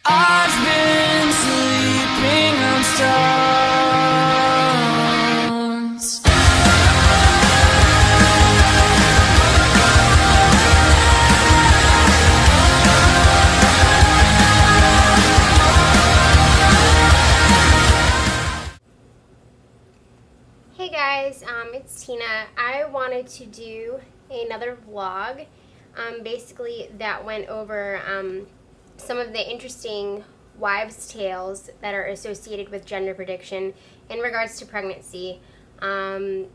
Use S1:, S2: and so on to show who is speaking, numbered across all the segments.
S1: I've been sleeping on stones.
S2: Hey guys, it's Tina. I wanted to do another vlog, basically that went over some of the interesting wives' tales that are associated with gender prediction in regards to pregnancy. I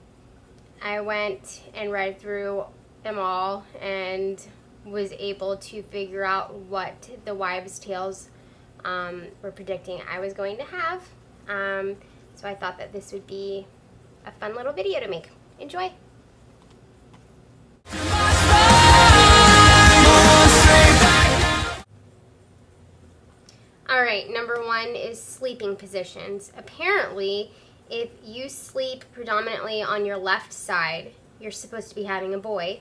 S2: went and read through them all and was able to figure out what the wives' tales were predicting I was going to have. So I thought that this would be a fun little video to make. Enjoy! Alright, number one is sleeping positions. Apparently, if you sleep predominantly on your left side, you're supposed to be having a boy.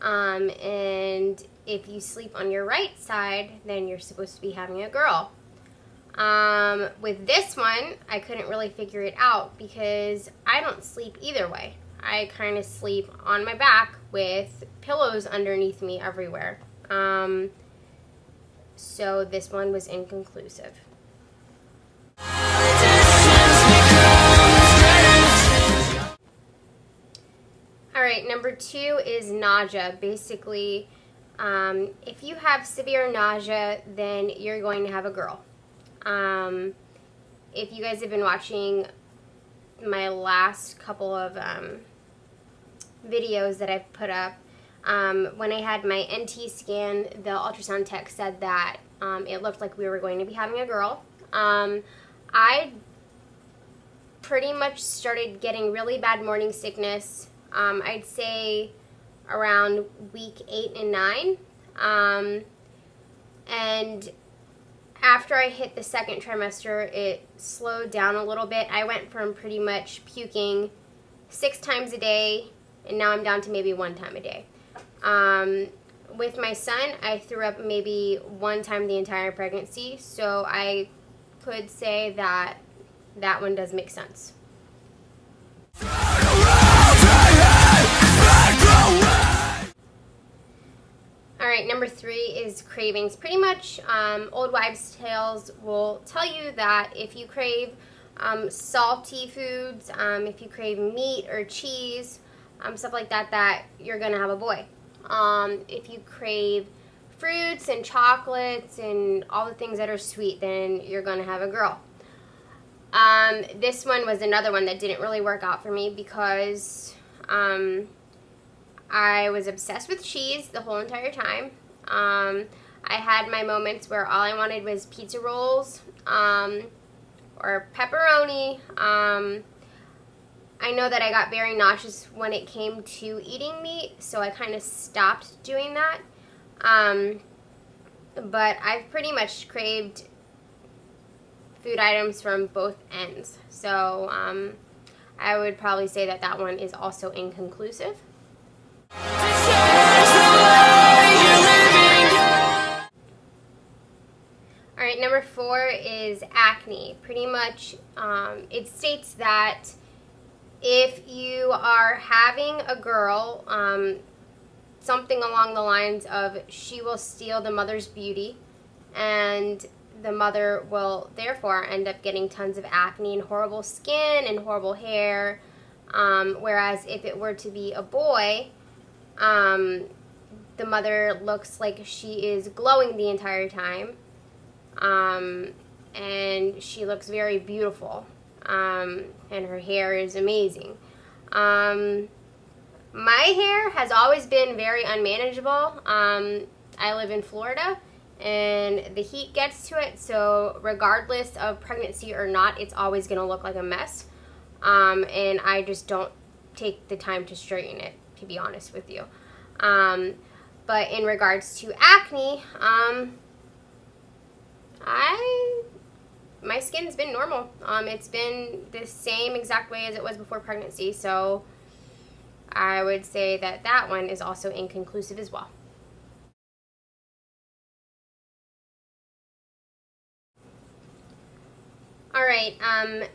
S2: And if you sleep on your right side, then you're supposed to be having a girl. With this one, I couldn't really figure it out because I don't sleep either way. I kind of sleep on my back with pillows underneath me everywhere. So this one was inconclusive. Alright, number two is nausea. Basically, if you have severe nausea, then you're going to have a girl. If you guys have been watching my last couple of videos that I've put up, when I had my NT scan, the ultrasound tech said that it looked like we were going to be having a girl. I pretty much started getting really bad morning sickness, I'd say around week 8 and 9. And after I hit the second trimester, it slowed down a little bit. I went from pretty much puking 6 times a day, and now I'm down to maybe 1 time a day. With my son, I threw up maybe 1 time the entire pregnancy, so I could say that that one does make sense. Alright, number 3 is cravings. Pretty much, old wives' tales will tell you that if you crave salty foods, if you crave meat or cheese, stuff like that, that you're going to have a boy. If you crave fruits and chocolates and all the things that are sweet, then you're going to have a girl. This one was another one that didn't really work out for me because I was obsessed with cheese the whole entire time. I had my moments where all I wanted was pizza rolls or pepperoni. I know that I got very nauseous when it came to eating meat, so I kind of stopped doing that. But I've pretty much craved food items from both ends. So I would probably say that that one is also inconclusive. Alright, number 4 is acne. Pretty much, it states that if you are having a girl, something along the lines of she will steal the mother's beauty, and the mother will therefore end up getting tons of acne and horrible skin and horrible hair. Whereas if it were to be a boy, the mother looks like she is glowing the entire time, and she looks very beautiful, and her hair is amazing. My hair has always been very unmanageable. I live in Florida, and the heat gets to it, so regardless of pregnancy or not, it's always going to look like a mess. And I just don't take the time to straighten it, to be honest with you. But in regards to acne, my skin's been normal. It's been the same exact way as it was before pregnancy, so I would say that that one is also inconclusive as well. All right,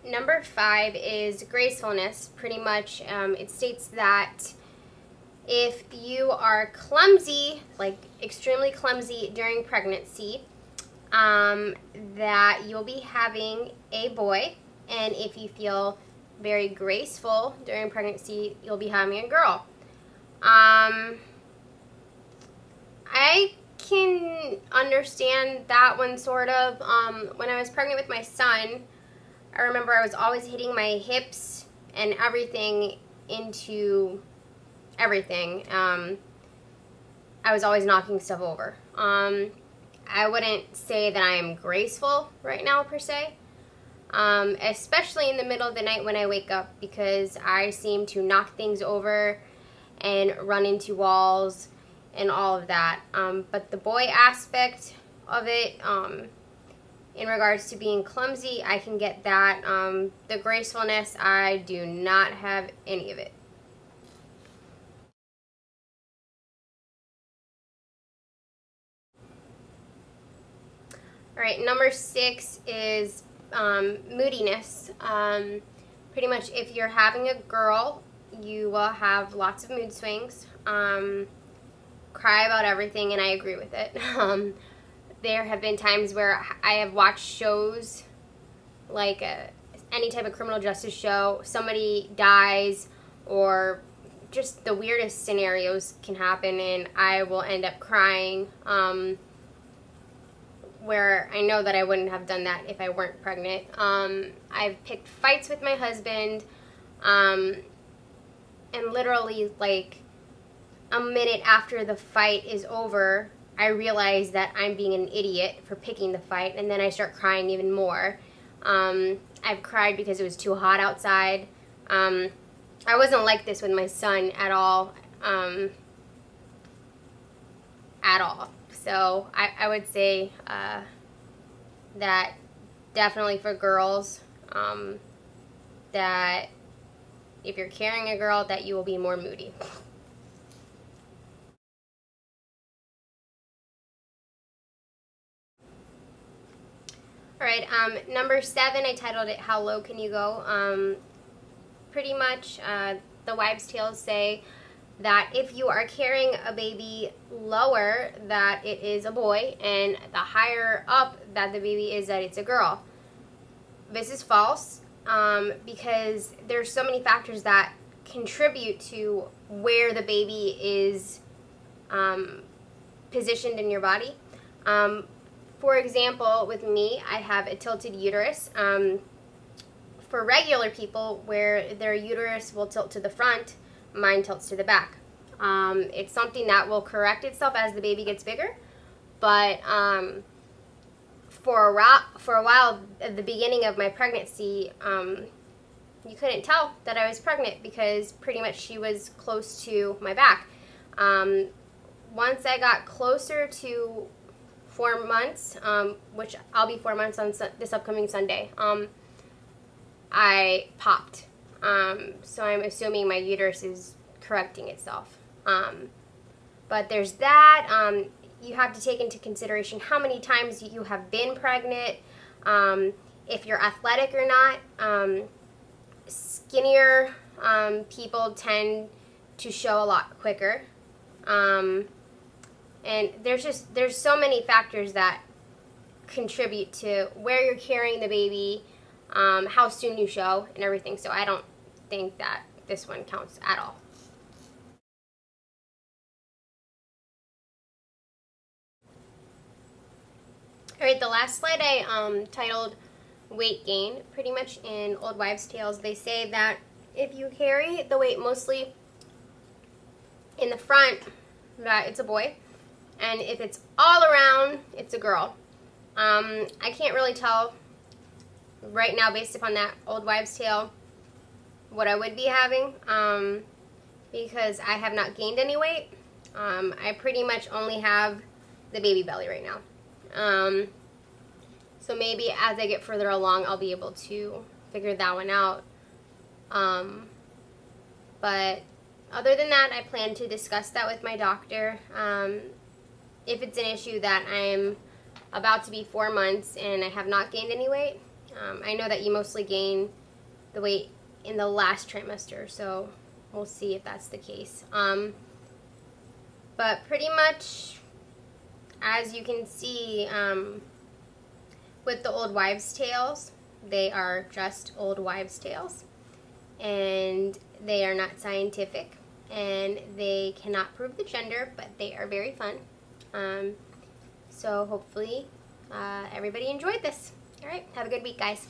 S2: number 5 is gracefulness. Pretty much, it states that if you are clumsy, like extremely clumsy during pregnancy, that you'll be having a boy, and if you feel very graceful during pregnancy, you'll be having a girl. I can understand that one sort of. When I was pregnant with my son, I remember I was always hitting my hips and everything into everything. I was always knocking stuff over. I wouldn't say that I am graceful right now per se, especially in the middle of the night when I wake up, because I seem to knock things over and run into walls and all of that. But the boy aspect of it, in regards to being clumsy, I can get that. The gracefulness, I do not have any of it. All right, number 6 is moodiness. Pretty much if you're having a girl, you will have lots of mood swings, cry about everything, and I agree with it. There have been times where I have watched shows like any type of criminal justice show, somebody dies, or just the weirdest scenarios can happen, and I will end up crying, where I know that I wouldn't have done that if I weren't pregnant. I've picked fights with my husband, and literally like a minute after the fight is over, I realize that I'm being an idiot for picking the fight, and then I start crying even more. I've cried because it was too hot outside. I wasn't like this with my son at all. So I would say that definitely for girls, that if you're carrying a girl, that you will be more moody. All right, number 7, I titled it, How Low Can You Go? Pretty much, the wives' tales say that if you are carrying a baby lower, that it is a boy, and the higher up that the baby is, that it's a girl. This is false, because there's so many factors that contribute to where the baby is positioned in your body. For example, with me, I have a tilted uterus. For regular people, where their uterus will tilt to the front, mine tilts to the back. It's something that will correct itself as the baby gets bigger, but for a while at the beginning of my pregnancy, you couldn't tell that I was pregnant because pretty much she was close to my back. Once I got closer to 4 months, which I'll be 4 months on this upcoming Sunday, I popped. So I'm assuming my uterus is correcting itself. But there's that. You have to take into consideration how many times you have been pregnant, if you're athletic or not. Skinnier people tend to show a lot quicker. And there's so many factors that contribute to where you're carrying the baby, how soon you show, and everything. So I don't think that this one counts at all. All right, the last slide I titled weight gain. Pretty much in Old Wives' Tales, they say that if you carry the weight mostly in the front, that it's a boy, and if it's all around, it's a girl. I can't really tell right now based upon that Old Wives' Tale what I would be having, because I have not gained any weight. I pretty much only have the baby belly right now. So maybe as I get further along, I'll be able to figure that one out. But other than that, I plan to discuss that with my doctor. If it's an issue that I'm about to be 4 months and I have not gained any weight, I know that you mostly gain the weight in the last trimester, so we'll see if that's the case. But pretty much, as you can see, with the old wives' tales, they are just old wives' tales, and they are not scientific, and they cannot prove the gender, but they are very fun. So hopefully everybody enjoyed this. All right, have a good week, guys.